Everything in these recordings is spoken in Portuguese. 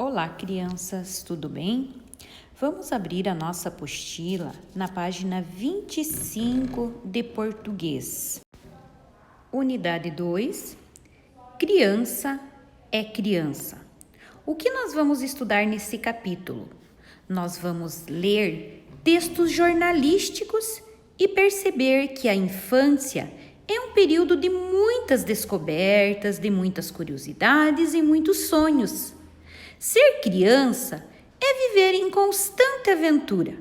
Olá, crianças, tudo bem? Vamos abrir a nossa apostila na página 25 de português. Unidade 2, criança é criança. O que nós vamos estudar nesse capítulo? Nós vamos ler textos jornalísticos e perceber que a infância é um período de muitas descobertas, de muitas curiosidades e muitos sonhos. Ser criança é viver em constante aventura,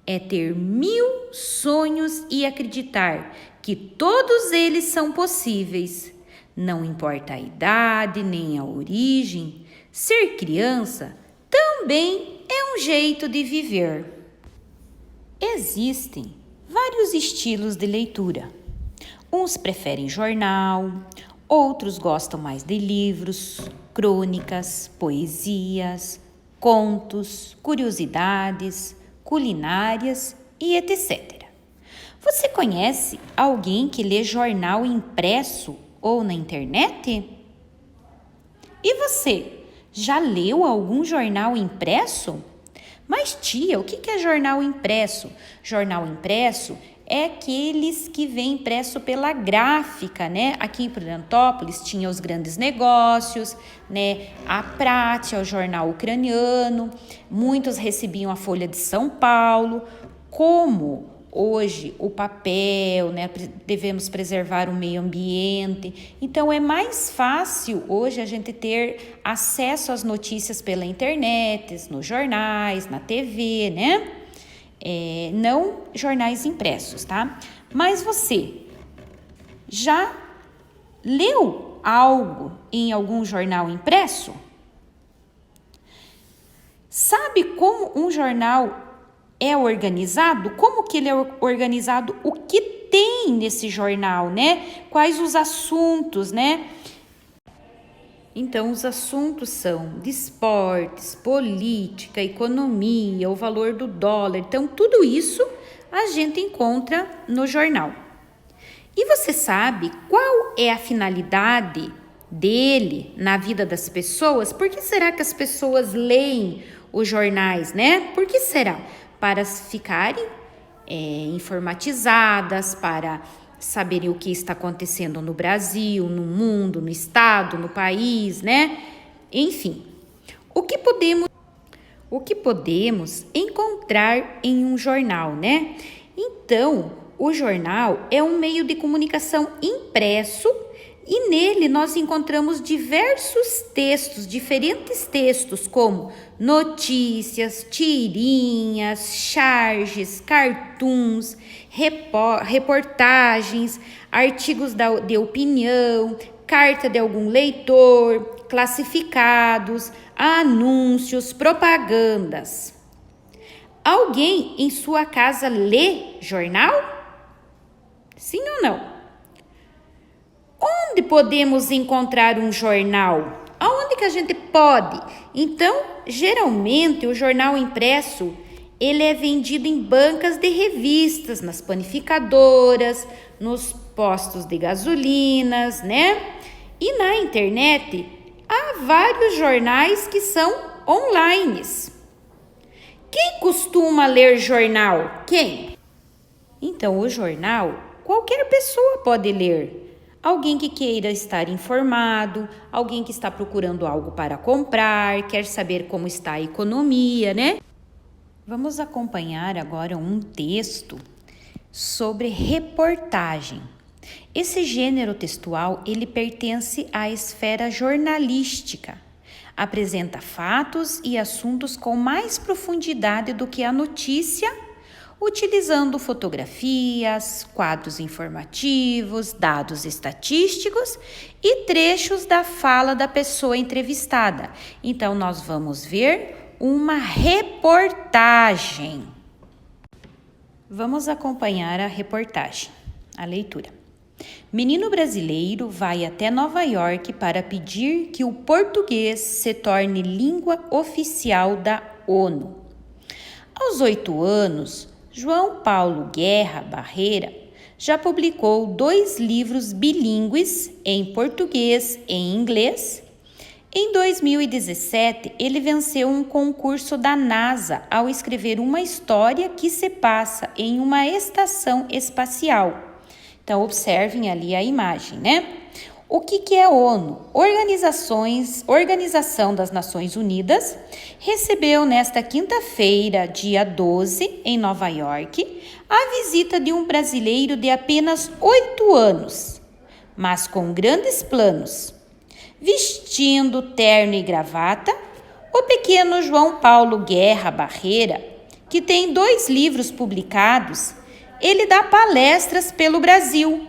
é ter 1000 sonhos e acreditar que todos eles são possíveis. Não importa a idade nem a origem, ser criança também é um jeito de viver. Existem vários estilos de leitura. Uns preferem jornal, outros gostam mais de livros, crônicas, poesias, contos, curiosidades, culinárias e etc. Você conhece alguém que lê jornal impresso ou na internet? E você, já leu algum jornal impresso? Mas tia, o que é jornal impresso? Jornal impresso é aqueles que vêm impresso pela gráfica, né? Aqui em Prudentópolis tinha os grandes negócios, né? A Prate, o jornal ucraniano, muitos recebiam a Folha de São Paulo. Como hoje o papel, né? Devemos preservar o meio ambiente, então é mais fácil hoje a gente ter acesso às notícias pela internet, nos jornais, na TV, né? Não jornais impressos, tá? Mas você já leu algo em algum jornal impresso? Sabe como um jornal é organizado? Como que ele é organizado? O que tem nesse jornal, né? Quais os assuntos, né? Então, os assuntos são de esportes, política, economia, o valor do dólar. Então, tudo isso a gente encontra no jornal. E você sabe qual é a finalidade dele na vida das pessoas? Por que será que as pessoas leem os jornais, né? Por que será? Para ficarem informatizadas, para saberem o que está acontecendo no Brasil, no mundo, no estado, no país, né? Enfim, o que podemos encontrar em um jornal, né? Então, o jornal é um meio de comunicação impresso e nele nós encontramos diversos textos, diferentes textos, como notícias, tirinhas, charges, cartoons, reportagens, artigos de opinião, carta de algum leitor, classificados, anúncios, propagandas. Alguém em sua casa lê jornal? Sim ou não? Onde podemos encontrar um jornal? Aonde que a gente pode? Então, geralmente, o jornal impresso, ele é vendido em bancas de revistas, nas panificadoras, nos postos de gasolinas, né? E na internet, há vários jornais que são online. Quem costuma ler jornal? Quem? Então, o jornal, qualquer pessoa pode ler. Alguém que queira estar informado, alguém que está procurando algo para comprar, quer saber como está a economia, né? Vamos acompanhar agora um texto sobre reportagem. Esse gênero textual, ele pertence à esfera jornalística. Apresenta fatos e assuntos com mais profundidade do que a notícia, utilizando fotografias, quadros informativos, dados estatísticos e trechos da fala da pessoa entrevistada. Então, nós vamos ver uma reportagem. Vamos acompanhar a reportagem, a leitura. Menino brasileiro vai até Nova York para pedir que o português se torne língua oficial da ONU. Aos 8 anos, João Paulo Guerra Barreira já publicou 2 livros bilíngues em português e inglês Em 2017, ele venceu um concurso da NASA ao escrever uma história que se passa em uma estação espacial. Então, observem ali a imagem, né? O que é a ONU? Organização das Nações Unidas, recebeu nesta quinta-feira, dia 12, em Nova York, a visita de um brasileiro de apenas 8 anos, mas com grandes planos. Vestindo terno e gravata, o pequeno João Paulo Guerra Barreira, que tem 2 livros publicados, ele dá palestras pelo Brasil.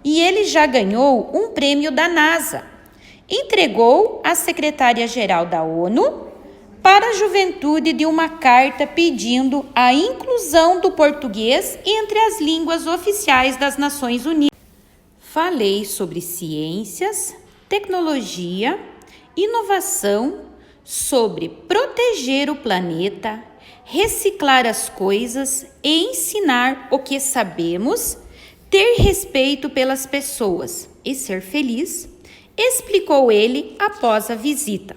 E ele já ganhou um prêmio da NASA. Entregou à secretária-geral da ONU para a juventude de uma carta pedindo a inclusão do português entre as línguas oficiais das Nações Unidas. Falei sobre ciências, tecnologia, inovação, sobre proteger o planeta, reciclar as coisas e ensinar o que sabemos, ter respeito pelas pessoas e ser feliz, explicou ele após a visita.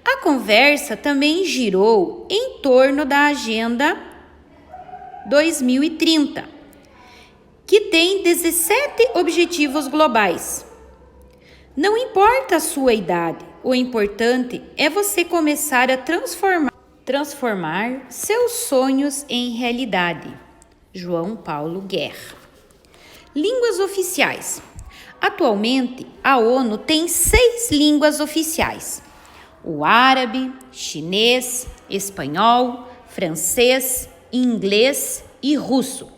A conversa também girou em torno da Agenda 2030, que tem 17 objetivos globais. Não importa a sua idade, o importante é você começar a transformar seus sonhos em realidade. João Paulo Guerra. Línguas oficiais. Atualmente, a ONU tem 6 línguas oficiais: o árabe, chinês, espanhol, francês, inglês e russo.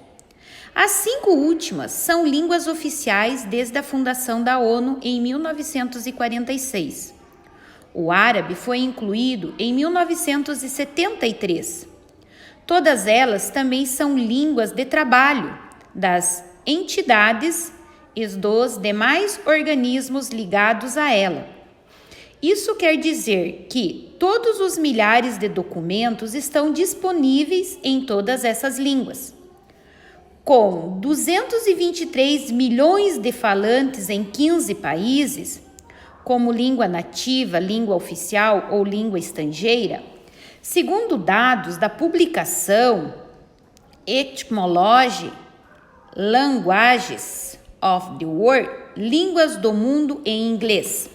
As 5 últimas são línguas oficiais desde a fundação da ONU em 1946. O árabe foi incluído em 1973. Todas elas também são línguas de trabalho das entidades e dos demais organismos ligados a ela. Isso quer dizer que todos os milhares de documentos estão disponíveis em todas essas línguas. Com 223 milhões de falantes em 15 países, como língua nativa, língua oficial ou língua estrangeira, segundo dados da publicação Etymology Languages of the World, Línguas do Mundo em inglês,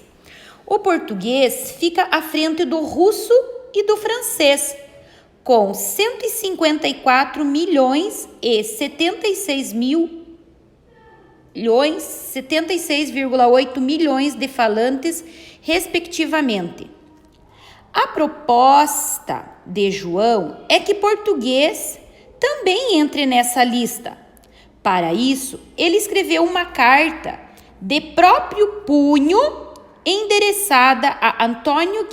o português fica à frente do russo e do francês, com 154 milhões e 76,8 milhões de falantes, respectivamente. A proposta de João é que português também entre nessa lista. Para isso, ele escreveu uma carta de próprio punho endereçada a Antônio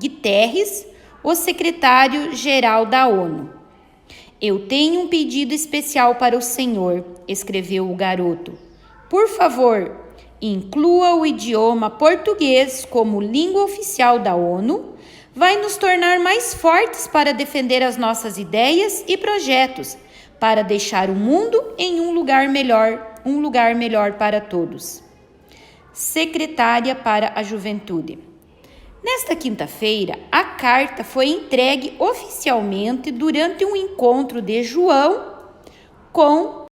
Guterres, o secretário-geral da ONU. Eu tenho um pedido especial para o senhor, escreveu o garoto. Por favor, inclua o idioma português como língua oficial da ONU. Vai nos tornar mais fortes para defender as nossas ideias e projetos, para deixar o mundo em um lugar melhor para todos. Secretária para a Juventude. Nesta quinta-feira, a carta foi entregue oficialmente durante um encontro de João com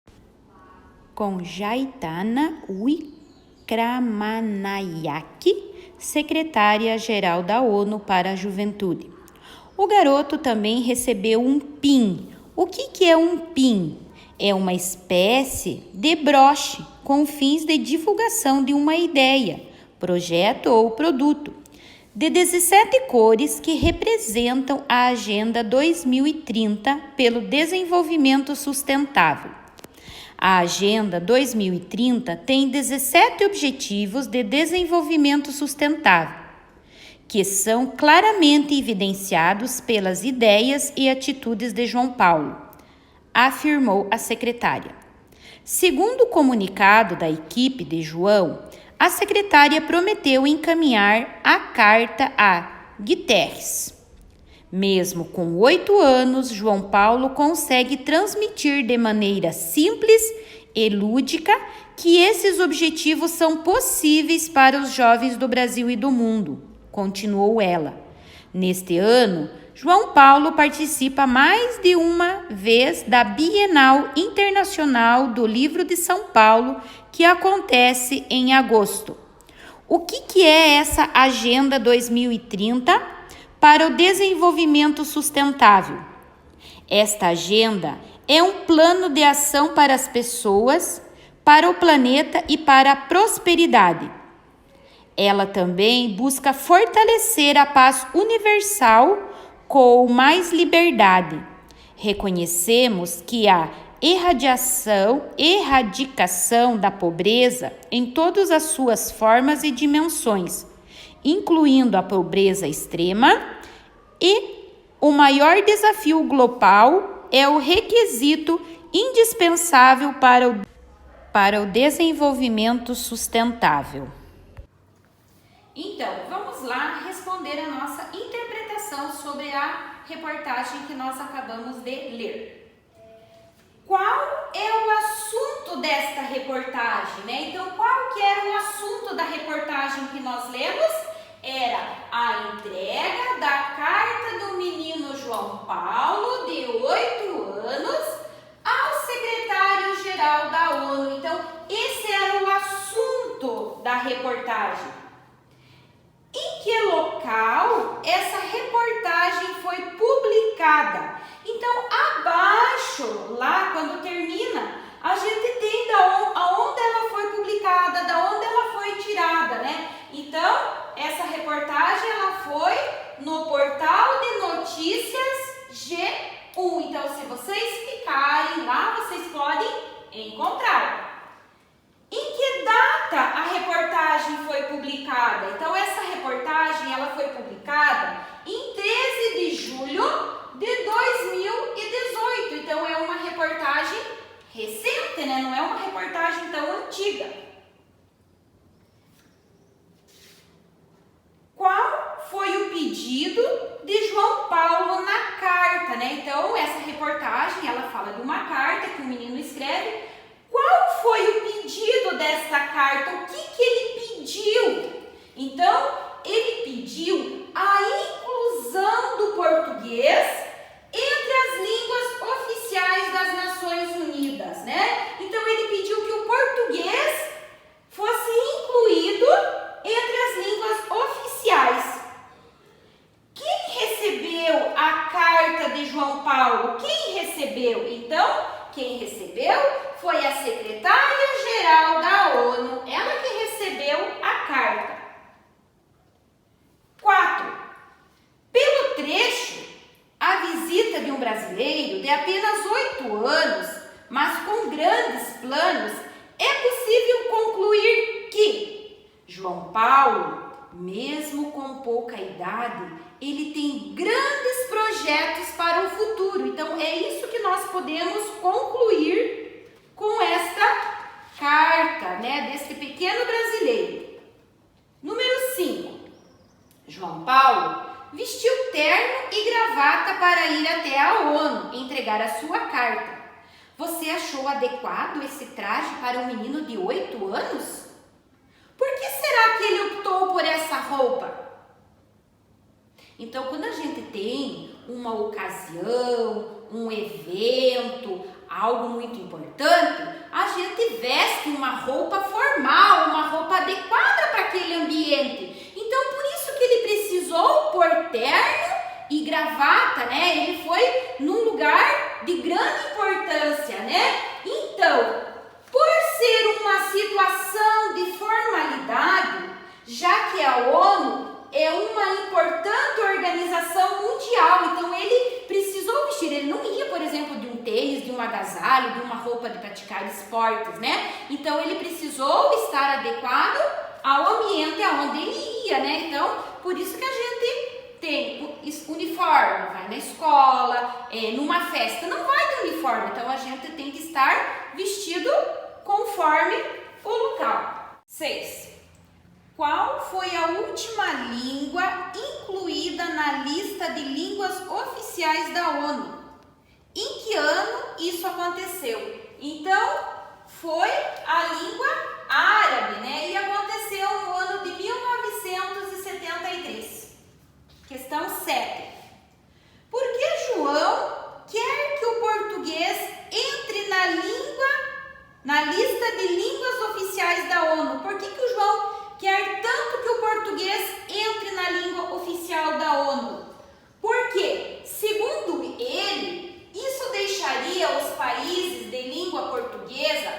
Jaitana Wickramanayake, secretária-geral da ONU para a Juventude. O garoto também recebeu um PIN. O que é um PIN? É uma espécie de broche com fins de divulgação de uma ideia, projeto ou produto, de 17 cores que representam a Agenda 2030 pelo Desenvolvimento Sustentável. A Agenda 2030 tem 17 Objetivos de Desenvolvimento Sustentável, que são claramente evidenciados pelas ideias e atitudes de João Paulo, afirmou a secretária. Segundo o comunicado da equipe de João, a secretária prometeu encaminhar a carta a Guterres. Mesmo com 8 anos, João Paulo consegue transmitir de maneira simples e lúdica que esses objetivos são possíveis para os jovens do Brasil e do mundo, continuou ela. Neste ano, João Paulo participa mais de uma vez da Bienal Internacional do Livro de São Paulo, que acontece em agosto. O que é essa Agenda 2030 para o Desenvolvimento Sustentável? Esta agenda é um plano de ação para as pessoas, para o planeta e para a prosperidade. Ela também busca fortalecer a paz universal com mais liberdade. Reconhecemos que a erradicação da pobreza em todas as suas formas e dimensões, incluindo a pobreza extrema, e o maior desafio global é o requisito indispensável para o desenvolvimento sustentável. Então, vamos lá responder a nossa interpretação sobre a reportagem que nós acabamos de ler. Qual é o assunto desta reportagem, né? Então, qual que era o assunto da reportagem que nós lemos? Era a entrega da carta do menino João Paulo, de 8 anos, ao secretário-geral da ONU. Então, esse era o assunto da reportagem. Em que local essa reportagem foi publicada? Então, abaixo, lá quando termina, a gente tem aonde ela foi publicada, da onde ela foi tirada, né? Então, essa reportagem ela foi no portal de notícias G1. Então, se vocês clicarem lá, vocês podem encontrar. Em que data a reportagem foi publicada? Então, essa reportagem ela foi publicada em 13 de julho de 2018. Então, é uma reportagem recente, né? Não é uma reportagem tão antiga. Qual foi o pedido de João Paulo na carta, né? Então, essa reportagem ela fala de uma carta que o menino escreve. Qual foi o pedido desta carta? O que ele pediu? Então, ele pediu a inclusão do português entre as línguas oficiais das Nações Unidas, né? Então, ele pediu que o português fosse incluído entre as línguas oficiais. Quem recebeu a carta de João Paulo? Quem recebeu? Então, quem recebeu foi a secretária-geral da ONU, ela que recebeu a carta. 4. Pelo trecho, a visita de um brasileiro de apenas 8 anos, mas com grandes planos, é possível concluir que João Paulo, mesmo com pouca idade, ele tem grandes projetos para o futuro. Então, é isso que nós podemos concluir com esta carta, né, desse pequeno brasileiro. Número 5. João Paulo vestiu terno e gravata para ir até a ONU entregar a sua carta. Você achou adequado esse traje para um menino de 8 anos? Por que será que ele optou por essa roupa? Então, quando a gente tem uma ocasião, um evento, algo muito importante, a gente veste uma roupa formal, uma roupa adequada para aquele ambiente. Então, por isso que ele precisou pôr terno e gravata, né? Ele foi num lugar de grande importância, né? Então, por ser uma situação de formalidade, já que a ONU é uma importante organização mundial, então ele precisou vestir, ele não ia, por exemplo, de um tênis, de um agasalho, de uma roupa de praticar esportes, né? Então ele precisou estar adequado ao ambiente aonde ele ia, né? Então, por isso que a gente tem uniforme, vai na escola, numa festa, não vai de uniforme, então a gente tem que estar vestido conforme o local. 6. Qual foi a última língua incluída na lista de línguas oficiais da ONU? Em que ano isso aconteceu? Então, foi a língua árabe, né? E aconteceu no ano de 1973. Questão 7. Por que João quer que o português entre na lista de línguas oficiais da ONU? Por que o João quer tanto que o português entre na língua oficial da ONU? Porque, segundo ele, isso deixaria os países de língua portuguesa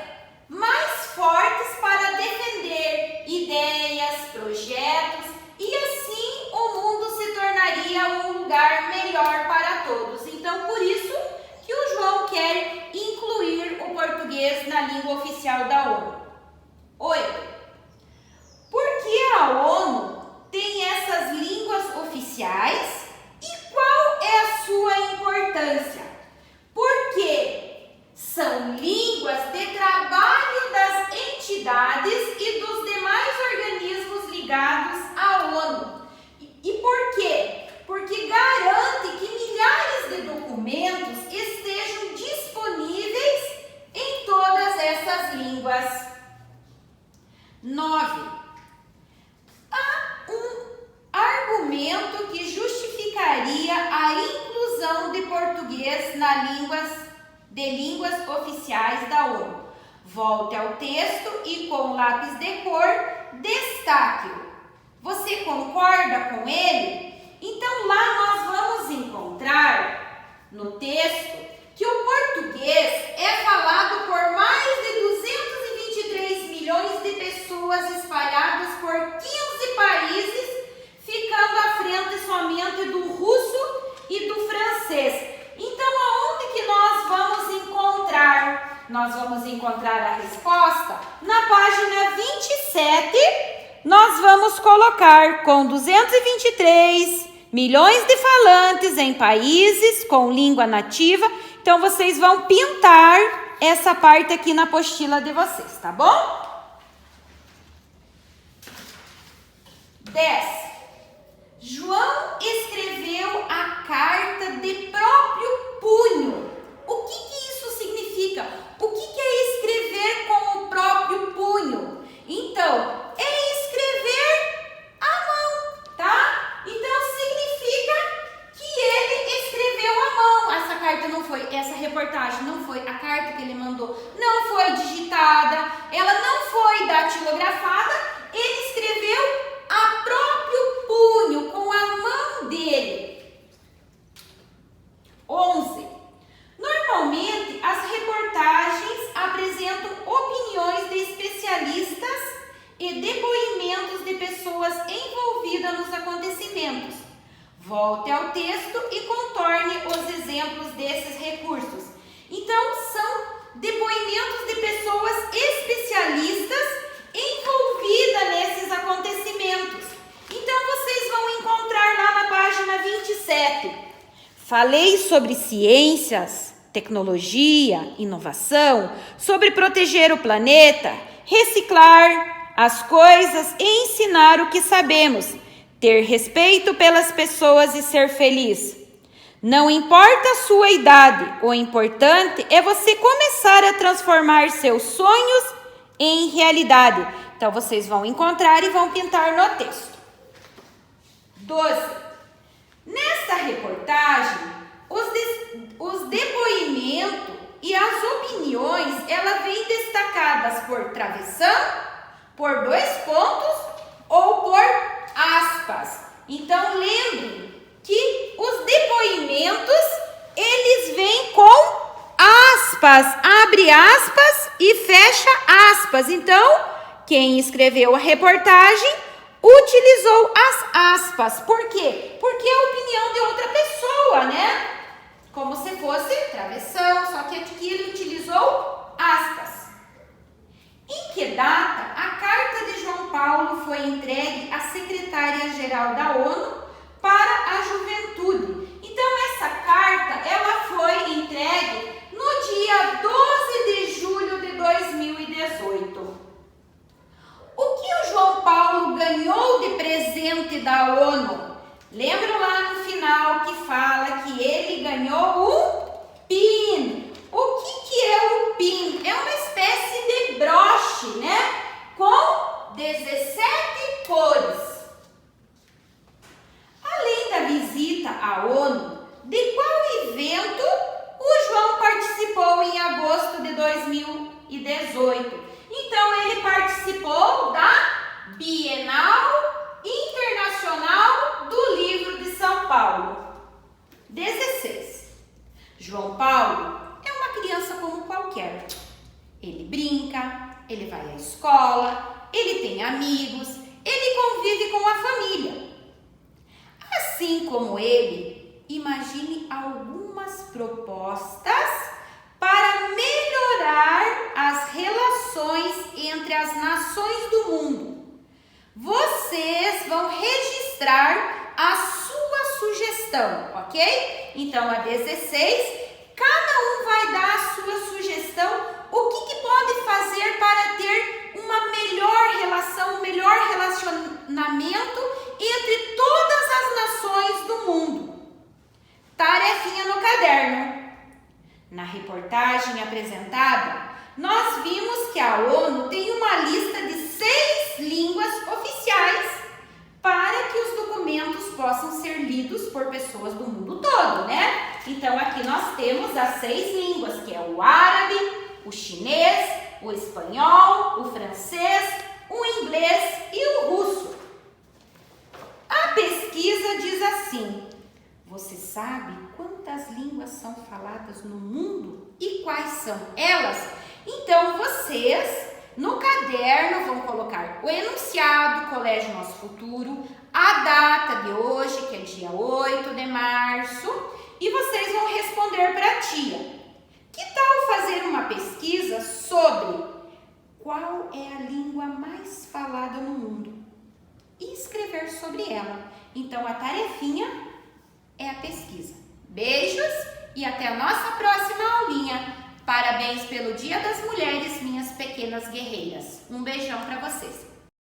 mais fortes para defender ideias, projetos, e assim o mundo se tornaria um lugar melhor para todos. Então, por isso que o João quer incluir o português na língua oficial da ONU. 8. Por que a ONU tem essas línguas oficiais e qual é a sua importância? Porque são línguas de trabalho das entidades e dos demais organismos ligados à ONU. E por quê? Porque garante que milhares de documentos estejam disponíveis em todas essas línguas. 9. Há um argumento que justificaria a inclusão de português de línguas oficiais da ONU. Volte ao texto e com lápis de cor, destaque-o. Você concorda com ele? Então lá nós vamos encontrar no texto que o português é falado por mais de 223 milhões de pessoas espalhadas por 15 países, ficando à frente somente do russo e do francês. Então, aonde que nós vamos encontrar? Nós vamos encontrar a resposta na página 27. Nós vamos colocar com 223 milhões de falantes em países com língua nativa. Então, vocês vão pintar essa parte aqui na apostila de vocês, tá bom? 10. João escreveu a carta de próprio punho. O que isso significa? O que é escrever com o próprio punho? Então, é escrever à mão, tá? Então, significa que ele escreveu à mão. Essa reportagem não foi a carta que ele mandou, não foi digitada, ela não foi datilografada, ele escreveu a próprio punho, com a mão dele. 11. Normalmente, as reportagens apresentam opiniões de especialistas e depoimentos de pessoas envolvidas nos acontecimentos. Volte ao texto e contorne os exemplos desses recursos. Então, são depoimentos de pessoas especialistas envolvidas nesses acontecimentos. Então, vocês vão encontrar lá na página 27. Falei sobre ciências, tecnologia, inovação, sobre proteger o planeta, reciclar as coisas e ensinar o que sabemos, ter respeito pelas pessoas e ser feliz. Não importa a sua idade, o importante é você começar a transformar seus sonhos em realidade. Então, vocês vão encontrar e vão pintar no texto. 12. Nesta reportagem, os depoimentos e as opiniões, ela vem destacadas por travessão, por 2 pontos ou por aspas. Então, lembrem que os depoimentos, eles vêm com aspas, abre aspas e fecha aspas. Então, quem escreveu a reportagem utilizou as aspas. Por quê? Porque é a opinião de outra pessoa, né? Como se fosse travessão, só que aqui ele utilizou aspas. Em que data a carta de João Paulo foi entregue à secretária-geral da ONU para a juventude? Então, essa carta, ela foi entregue no dia 12 de julho de 2018. O que o João Paulo ganhou de presente da ONU? Lembra lá no final que fala que ele ganhou um PIN. O que é o PIN? É uma espécie de pote, né? Com 17 cores. Além da visita à ONU, de qual evento o João participou em agosto de 2018? Então, ele participou da Bienal Internacional do Livro de São Paulo. 16. João Paulo é uma criança como qualquer. Ele brinca, ele vai à escola, ele tem amigos, ele convive com a família. Assim como ele, imagine algumas propostas para melhorar as relações entre as nações do mundo. Vocês vão registrar a sua sugestão, ok? Então, a 16, cada um vai dar a sua sugestão, o que pode fazer para ter uma melhor relação, um melhor relacionamento entre todas as nações do mundo. Tarefinha no caderno. Na reportagem apresentada, nós vimos que a ONU tem uma lista de 6 línguas oficiais para que os documentos possam ser lidos por pessoas do mundo todo, né? Então, aqui nós temos as 6 línguas, que é o árabe, o chinês, o espanhol, o francês, o inglês e o russo. A pesquisa diz assim: você sabe quantas línguas são faladas no mundo e quais são elas? Então, vocês no caderno vão colocar o enunciado do Colégio Nosso Futuro, a data de hoje, que é dia 8 de março, e vocês vão responder para a tia. Que tal fazer uma pesquisa sobre qual é a língua mais falada no mundo e escrever sobre ela? Então, a tarefinha é a pesquisa. Beijos e até a nossa próxima aulinha. Parabéns pelo Dia das Mulheres, minhas pequenas guerreiras. Um beijão para vocês.